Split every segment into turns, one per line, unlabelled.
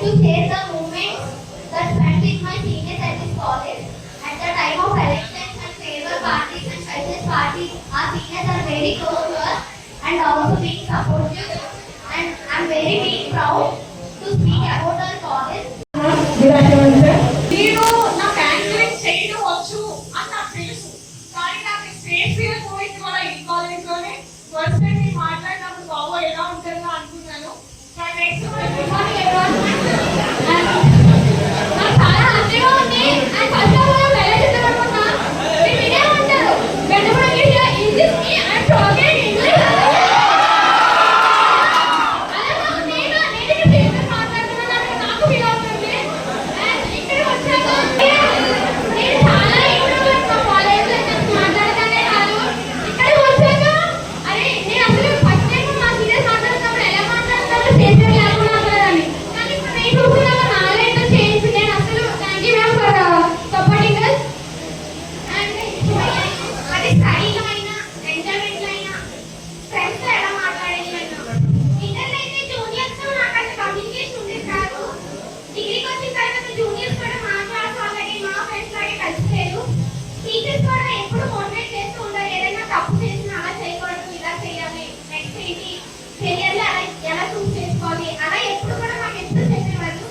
to share the moments that spent with my seniors at this college. At the time of elections and farewell parties and freshers parties, our seniors are very close to us and also being supportive. And I'm very proud to speak about our college.
Good afternoon, sir.
నేను నా banking చేయడం వచ్చు అని నాకు తెలుసు, కానీ నాకు stage మీద పోయింది మన ఈ కాలేజ్లోనే. ఫస్ట్ టైం నేను మాట్లాడినప్పుడు బాబు ఎలా ఉంటుందో అనుకున్నాను. నెక్స్ట్
నాకు చాలా హ్యాపీగా ఉంది. అండ్ ఫస్ట్ ఆఫ్ ఆల్ ఎలా చెప్తారనుకున్నా మీరు వినే ఉంటారు. వెంటనే in this me I talking English. అలాగా నేను ఇక్కడ మాట్లాడుతున్నాను నాకు ఫీల్ అవుతుంది. అండ్ ఇక్కడ వచ్చాక నేను చాలా ఇంట్రోవర్ట్. మా కాలేజ్లో నాకు మాట్లాడతానే కాదు. ఇక్కడ వచ్చాక అరే నేను అసలు ఫస్ట్ టైం మా సీనియర్స్ మాట్లాడుతున్నప్పుడు ఎలా మాట్లాడతాను స్టేజ్ మీద ఎలా మాట్లాడాలని. కానీ ఇప్పుడు నేను చూస్తున్నాను నాలెడ్జ్ చేంజ్. నేను అసలు thank you ma'am for supporting us. And అది స్టడీలో అయినా ఎంజాయ్మెంట్లో అయినా ఫ్రెండ్స్తో ఎలా మాట్లాడేది అయినా ఇంటర్లో అయితే జూనియర్స్తో నాకు అంత కమ్యూనికేషన్ ఉండేది కాదు. డిగ్రీకి వచ్చిన తర్వాత జూనియర్స్ కూడా మా క్లాస్ వాళ్ళకి మా ఫ్రెండ్స్ లాగే కలిసిపోయారు. టీచర్స్ కూడా ఎప్పుడు మోటివేట్ చేస్తూ ఉంటారు. ఏదైనా తప్పు చేసినా అలా చేయకూడదు, ఇలా చేయాలి, నెక్స్ట్ ఏంటి కెరియర్లో అలా ఎలా చూస్ చేసుకోవాలి, అలా ఎప్పుడు కూడా మాకు ఎప్పుడు చెప్పేవారు.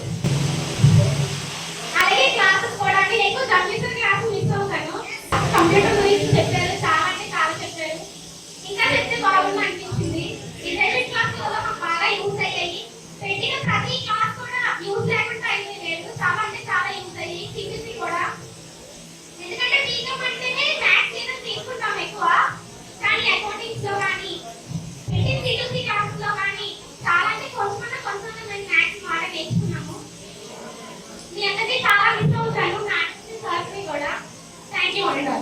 అలాగే క్లాసెస్ కూడా నేను ఎక్కువ కంప్యూటర్ క్లాస్ మిస్ అవుతాను. కంప్యూటర్ గురించి చెప్పారు, చాలా అంటే చాలా చెప్పారు. ఇంకా చెప్తే బాగుంది అనిపించింది. ఈ ప్రైవేట్ క్లాస్ వల్ల మాకు బాగా యూజ్ అయ్యాయి. పెట్టిన ప్రతి క్లాస్ కూడా యూజ్ లేకుండా అయితే లేదు, చాలా అంటే చాలా యూజ్ అయ్యి. సిబిసి కూడా ఎందుకంటే టీచర్ అంటేనే మ్యాథ్స్ ఏదో తీసుకుంటాం ఎక్కువ, కానీ అకౌంటింగ్స్ లో కానీ పెట్టిన సిబిసి క్లాస్ లో కానీ చాలా అంటే కొంచెం మేము మ్యాథ్స్ మాట నేర్చుకున్నాము. మీ అందరికీ చాలా మిస్ అవుతాను మ్యాథ్స్ సార్ని కూడా. థ్యాంక్ యూ అండి.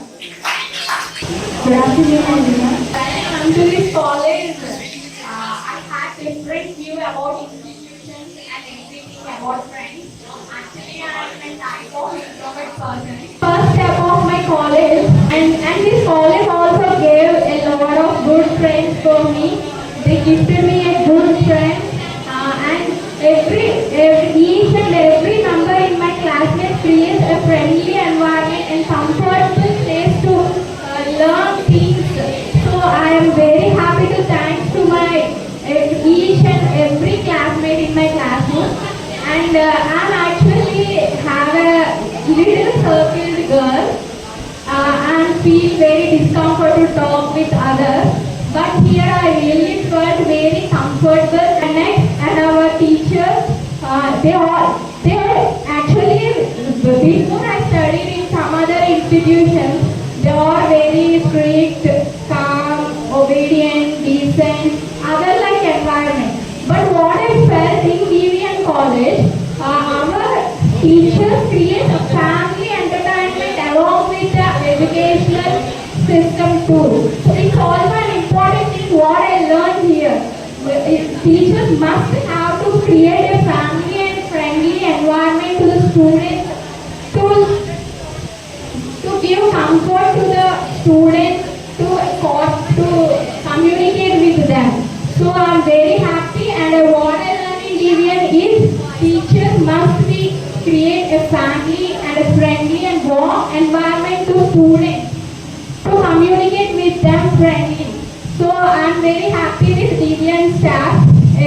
Good afternoon, everyone.
When I come to this college, I had different view about institutions and everything about friends. Actually, I am a type of introvert person.
First step of my college, and this college also gave a lot of good friends for me. They gifted me a good friend, and each and every member in my classmates creates a friendly environment and comfortable place to learn things. So I am very happy to thanks to my each and every classmate in my classroom. And I'm actually have a little circled girl and feel very discomfort to talk with others. But here I really felt very comfortable and our teachers, they actually before I studied in some other institutions, they are very strict, calm, obedient, decent, other like environment. But what I felt in DVN College, our teachers create a family entertainment along with the educational system too. So it's also an important thing what I learned here. Teachers must have to create a family and friendly environment to the students to give comfort to the students to communicate with them. So I'm very happy, and what I learned in DVN is teachers must create a family and a friendly and warm environment to students to communicate with them friendly. So I'm very happy with DVN staff.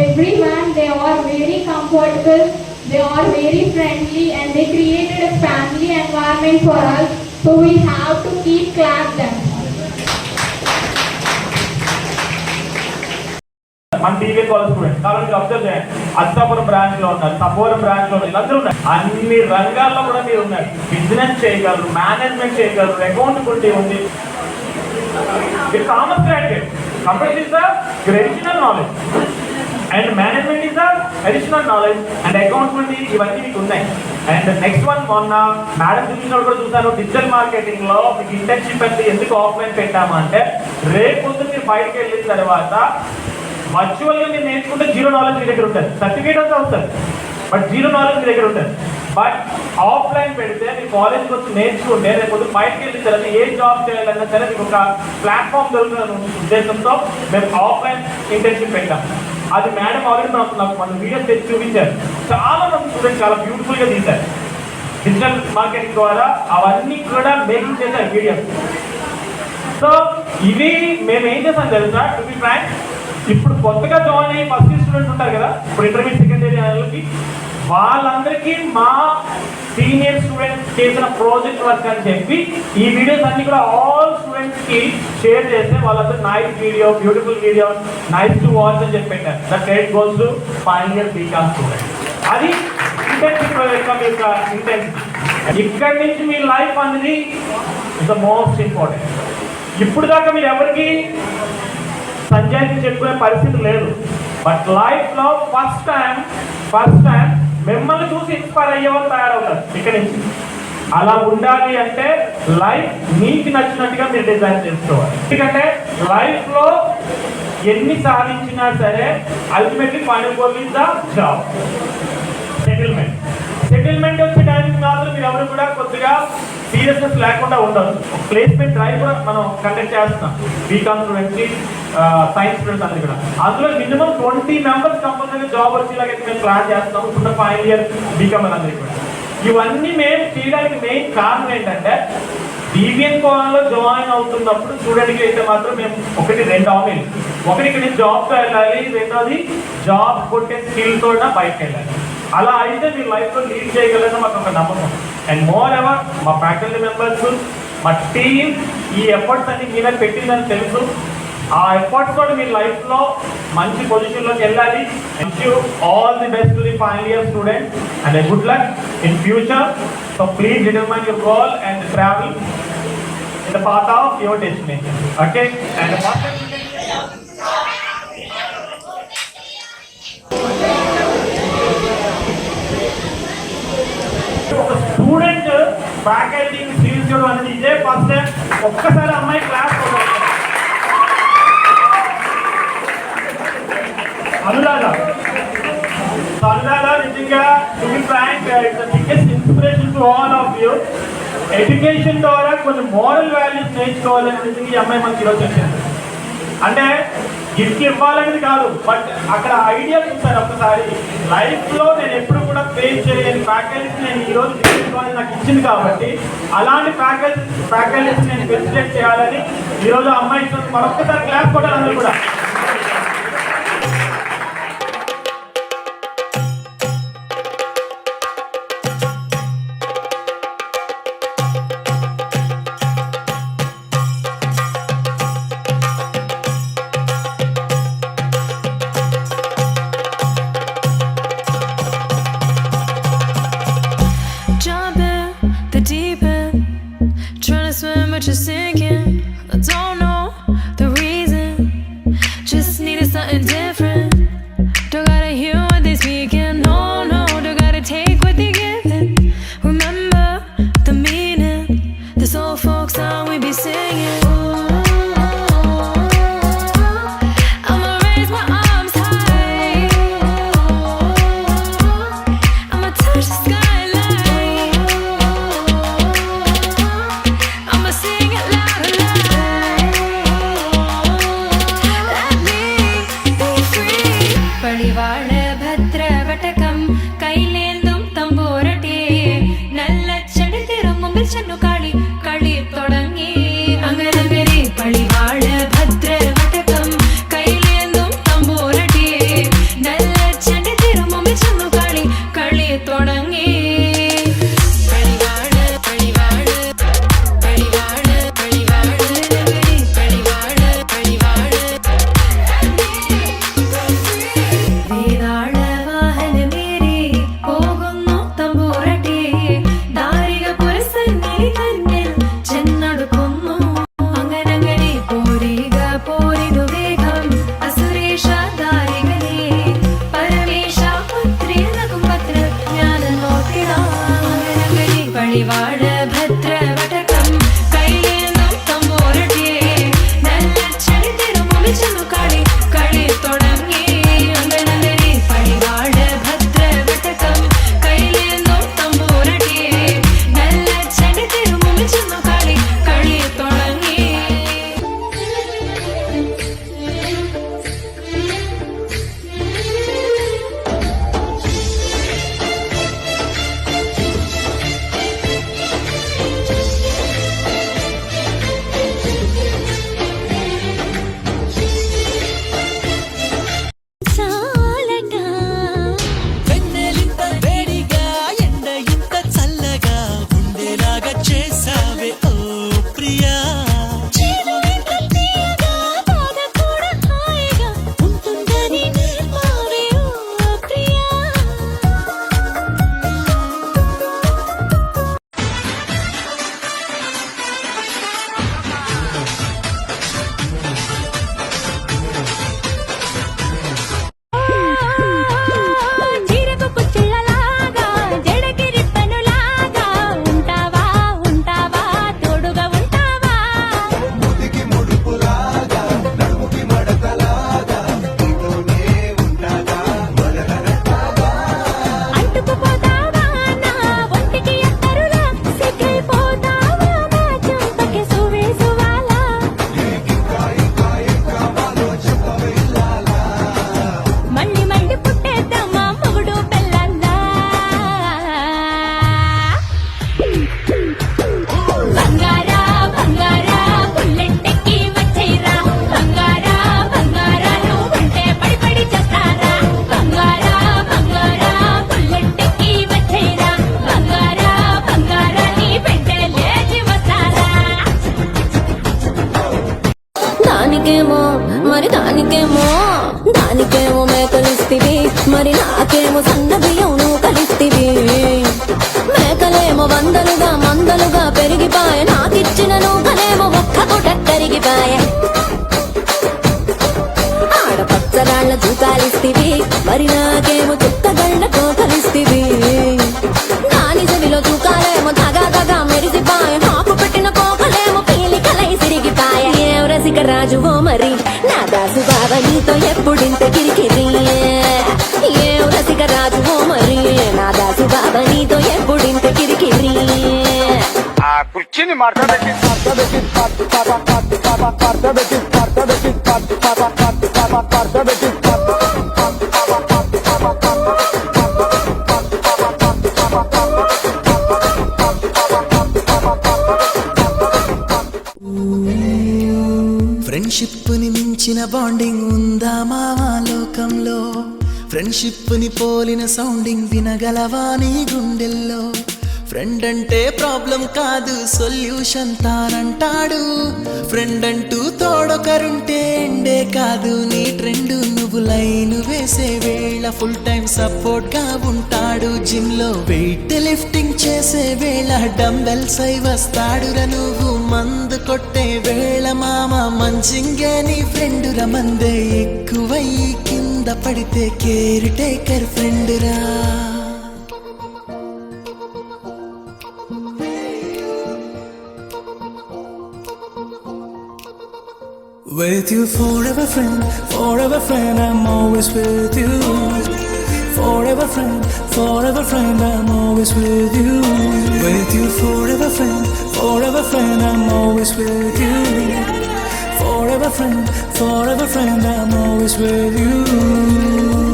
Everyone, they are very comfortable, they are very friendly, and they created a family environment for us. So we have to keep clap them.
మన TVN college students కాబట్టి observe చేయండి. Attapuram branch లో ఉన్నారు, సపోరం branch లో ఉన్నారు, వీళ్ళందరూ ఉన్నారు. అన్ని రంగాల్లో కూడా మీరు ఉన్నారు. బిజినెస్ చేయగలరు, మేనేజ్మెంట్ చేయగలరు, అకౌంటబిలిటీ ఉంది. మీరు commerce graduate, computer is the additional knowledge and management is the additional knowledge and accountability, ఇవన్నీ మీకు ఉన్నాయి. అండ్ నెక్స్ట్ వన్, మొన్న మేడం చూసినప్పుడు కూడా చూసాను, డిజిటల్ మార్కెటింగ్ లో మీకు ఇంటర్న్షిప్ అంటే ఎందుకు ఆఫ్లైన్ పెట్టాము అంటే రేపు పొద్దున్న మీరు బయటకు వెళ్ళిన తర్వాత వర్చువల్ గా మీరు నేర్చుకుంటే జీరో నాలెడ్జ్ మీ దగ్గర ఉంటుంది, సర్టిఫికేట్ అంతా వస్తుంది. బట్ జీరో నాలెడ్జ్ మీ దగ్గర ఉంటుంది. బట్ ఆఫ్లైన్ పెడితే మీరు కాలేజ్కి వచ్చి నేర్చుకుంటే రేపు బయటకు వెళ్ళిన తర్వాత ఏ జాబ్ చేయాలన్నా సరే మీకు ఒక ప్లాట్ఫామ్ దొరుకుతున్న ఉద్దేశంతో మేము ఆఫ్లైన్ ఇంటర్న్షిప్ పెట్టాం. అది మేడం ఆల్రెడీ నాకు మన వీడియోస్ తెచ్చి చూపించారు. చాలా మంది స్టూడెంట్స్ చాలా బ్యూటిఫుల్గా తీశారు. డిజిటల్ మార్కెటింగ్ ద్వారా అవన్నీ కూడా మేకింగ్ చేశారు వీడియోస్. సో ఇవి మేము ఏం చేస్తాం తెలుసా, టు బి ఫ్రాంక్, ఇప్పుడు కొత్తగా జాయిన్ అయ్యి ఫస్ట్ ఇయర్ స్టూడెంట్స్ ఉంటారు కదా, ఇప్పుడు ఇంటర్మీడియట్ సెకండ్ ఇయర్ వాళ్ళకి, వాళ్ళందరికీ మా సీనియర్ స్టూడెంట్స్ చేసిన ప్రాజెక్ట్ వర్క్ అని చెప్పి ఈ వీడియోస్ అన్ని కూడా ఆల్ స్టూడెంట్స్కి షేర్ చేస్తే వాళ్ళందరూ nice video, beautiful video, nice to watch అని చెప్పి పెట్టారు. The credit goes to final year BCom student. అది ఇంటర్న్షిప్ యొక్క ఇంటెన్సిటీ. ఇక్కడి నుంచి మీ లైఫ్ అనేది ఇస్ ద మోస్ట్ ఇంపార్టెంట్. ఇప్పుడు దాకా మీరు ఎవరికి సంజయ్కి చెప్పుకునే పరిస్థితి లేదు. బట్ లైఫ్లో ఫస్ట్ టైం మిమ్మల్ని చూసి ఇన్స్పైర్ అయ్యే వాళ్ళు తయారవుతారు ఇక్కడ నుంచి. అలా ఉండాలి అంటే లైఫ్ మీకు నచ్చినట్టుగా మీరు డిజైన్ చేసుకోవాలి. ఎందుకంటే లైఫ్లో ఎన్ని సాధించినా సరే ultimately final goal is the job, settlement వచ్చే టైంకి మాత్రం మీరు ఎవరు కూడా కొద్దిగా సీరియస్నెస్ లేకుండా ఉండదు. ప్లేస్మెంట్ డ్రైవ్ కూడా మనం కండక్ట్ చేస్తున్నాం బీకామ్ స్టూడెంట్స్కి, సైన్స్ స్టూడెంట్స్ అందరికీ కూడా. అందులో మినిమం 20 మెంబర్స్ కంపల్సరీగా జాబ్ వచ్చేలాగైతే మేము ప్లాన్ చేస్తున్నాం ఇప్పుడు ఫైనల్ ఇయర్ బీకామ్ అందరికీ కూడా. ఇవన్నీ మేము చేయడానికి మెయిన్ కారణం ఏంటంటే డివిఎన్ కోణంలో జాయిన్ అవుతున్నప్పుడు స్టూడెంట్కి అయితే మాత్రం మేము ఒకటి ఇక్కడ నుంచి జాబ్తో వెళ్ళాలి, రెండోది జాబ్ కొట్టే స్కిల్తో బయటకు వెళ్ళాలి. అలా అయితే మీ లైఫ్లో లీడ్ చేయగలని మాకు ఒక నమ్మకం. అండ్ మోర్ ఎవర్ మా ఫ్యాకల్టీ మెంబర్స్, మా టీమ్ ఈ ఎఫర్ట్స్ అన్ని మీద పెట్టిందని తెలుసు. ఆ ఎఫర్ట్స్ తోటి మీ లైఫ్లో మంచి పొజిషన్లోకి వెళ్ళాలి. Wish you all the best to the final year student and good luck in future. So please determine your goal and travel in the path of your destination. Okay, and ఒక student ఫ్యాకల్టీని feel చేయడం అనేది ఇదే first time. ఒక్కసారి అమ్మాయి class Anuradha నిజంగా to be frank it's the biggest inspiration to all of you. Education ద్వారా కొన్ని మోరల్ వాల్యూస్ నేర్చుకోవాలని నిజంగా ఈ అమ్మాయి మనకి ఈరోజు చెప్పింది. అంటే గిఫ్ట్ ఇవ్వాలనేది కాదు, బట్ అక్కడ ఐడియా చూస్తారు. ఒకసారి లైఫ్లో నేను ఎప్పుడు కూడా ఫేస్ చేయలేని ఫ్యాకల్టీస్ నేను ఈరోజు నాకు ఇచ్చింది కాబట్టి అలాంటి ఫ్యాకల్టీస్ నేను ఫెసిలిటేట్ చేయాలని ఈరోజు అమ్మాయి మరొకసారి క్లాస్ కొట్టాలి అందరూ కూడా.
But you're sinking, I don't know the reason. Just needed something different. Don't gotta hear what they speaking, no, don't gotta take what they giving. Remember the meaning, this old folk song we be singing. I'ma raise my arms high, I'ma touch the skyline, I'ma sing it loud and loud. Let me be free. പടിവാള ഭദ്രവടകം കൈലേന്തും തമ്പൂരട്ടി നല്ലച്ചടി തിരുമുമ്പിൽ ചെന്നു കളി തുടങ്ങി അങ്ങനെ പടിവാള ഭദ്രവടകം കൈലേന്തും തമ്പൂരട്ടി നല്ലച്ചടി തിരുമുമ്പിൽ ചെന്നു കളി തുടങ്ങി പടിവാള ഭദ്രവടകം കൈലേന്തും തമ്പൂരട്ടി നല്ലച്ചടി തിരുമുമ്പിൽ ചെന്നു കളി തുടങ്ങി അങ്ങനെ പടിവാള ഭദ്രവടകം మరి నాకేమో చుక్కగళ్ళతో కలిస్తివి నాని చెవిలో చూకాలేమో దగా దగా మెరిసిపాయ హాపు పెట్టిన కోకలేమో పీలికలై సిరిగిపాయ ఏం రసిక రాజువో మరి నా దాసు బావ నీతో ఎప్పుడింత కిరికిరి ఏం రసిక రాజువో మరి నా దాసు బావ నీతో ఎప్పుడింత కిరికిరి
ఆ కుర్చీని మార్చబెట్టి
ఫ్రెండ్షిప్ ని మించిన బాండింగ్ ఉందా మావా లోకంలో ఫ్రెండ్షిప్ ని పోలిన సౌండింగ్ వినగలవా నీ గుండెల్లో ఫ్రెండ్ అంటే ప్రాబ్లం కాదు సొల్యూషన్ తానంటాడు ఫ్రెండ్ అంటూ తోడొకరుంటే ఎండే కాదు నీ ట్రెండ్ నువ్వు లైన్ వేసే వేళ ఫుల్ టైం సపోర్ట్ గా ఉంటాడు జిమ్ లో వెయిట్ లిఫ్టింగ్ చేసే వేళ డంబెల్స్ అయి వస్తాడురా నువ్వు మందు కొట్టే వేళ మామ మంచింగే నీ ఫ్రెండ్ రా మందే ఎక్కువై కింద పడితే కేర్ టేకర్ ఫ్రెండ్ రా
With you forever friend, I'm always with you. Forever friend, I'm always with you. With you forever friend, I'm always with you. Forever friend, I'm always with you.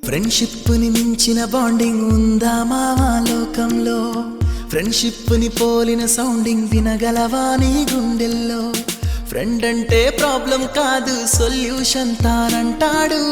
Friendship ని మించిన bonding ఉందా మావా లోకంలో friendship ని పోలిన sounding వినగలవా నీ గుండెల్లో friend అంటే ప్రాబ్లం కాదు సొల్యూషన్ తానంటాడు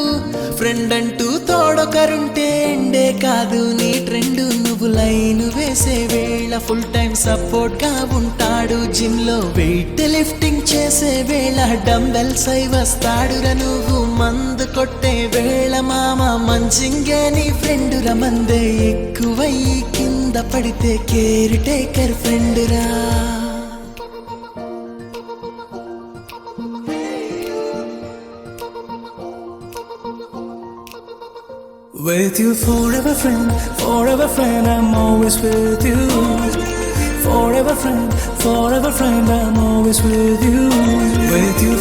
ఫ్రెండ్ అంటూ తోడొకరుంటే ఎండే కాదు నీ ట్రెండ్ నువ్వు లైన్ వేసే వేళ ఫుల్ టైం సపోర్ట్ గా ఉంటాడు జిమ్ లో వెయిట్ లిఫ్టింగ్ చేసే వేళ డంబెల్స్ అయి వస్తాడురా నువ్వు మందు కొట్టే వేళ మామ మంచింగే నీ ఫ్రెండ్ రా మందే ఎక్కువై కింద పడితే కేర్ టేకర్ ఫ్రెండ్ రా
With you forever friend, I'm always with you. Forever friend, I'm always with you. With you